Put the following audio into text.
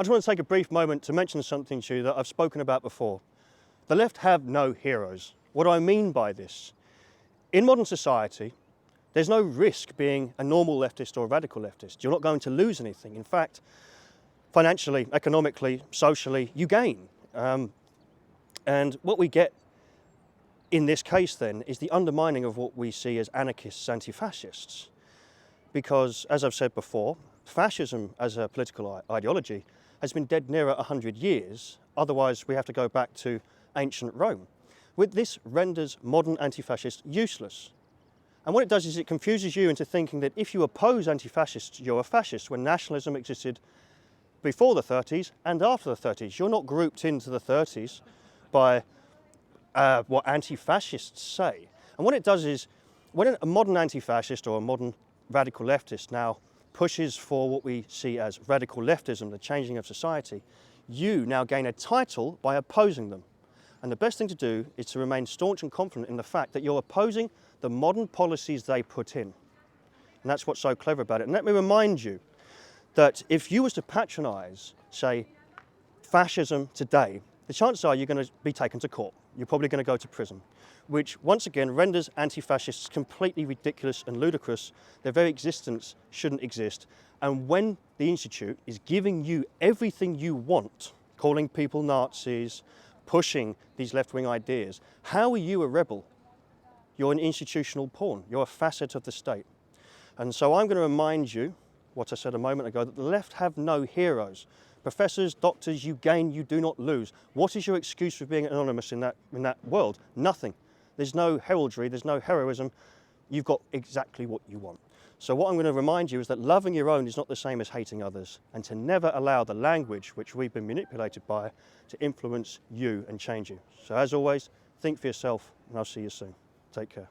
I just want to take a brief moment to mention something to you that I've spoken about before. The left have no heroes. What do I mean by this? In modern society, there's no risk being a normal leftist or a radical leftist. You're not going to lose anything. In fact, financially, economically, socially, you gain. And what we get in this case then is the undermining of what we see as anarchists, anti-fascists. Because, as I've said before, fascism as a political ideology has been dead nearer 100 years. Otherwise, we have to go back to ancient Rome. With this renders modern anti-fascists useless. And what it does is it confuses you into thinking that if you oppose anti-fascists, you're a fascist, when nationalism existed before the 30s and after the 30s. You're not grouped into the 30s by what anti-fascists say. And what it does is, when a modern anti-fascist or a modern radical leftist now pushes for what we see as radical leftism, the changing of society, you now gain a title by opposing them. And the best thing to do is to remain staunch and confident in the fact that you're opposing the modern policies they put in. And that's what's so clever about it. And let me remind you that if you was to patronise, say, fascism today, the chances are you're going to be taken to court. You're probably going to go to prison, which once again renders anti-fascists completely ridiculous and ludicrous. Their very existence shouldn't exist. And when the Institute is giving you everything you want, calling people Nazis, pushing these left-wing ideas, how are you a rebel? You're an institutional pawn. You're a facet of the state. And so I'm going to remind you what I said a moment ago, that the left have no heroes. Professors, doctors, you gain, you do not lose. What is your excuse for being anonymous in that world? Nothing. There's no heraldry, there's no heroism. You've got exactly what you want. So what I'm going to remind you is that loving your own is not the same as hating others, and to never allow the language which we've been manipulated by to influence you and change you. So as always, think for yourself, and I'll see you soon. Take care.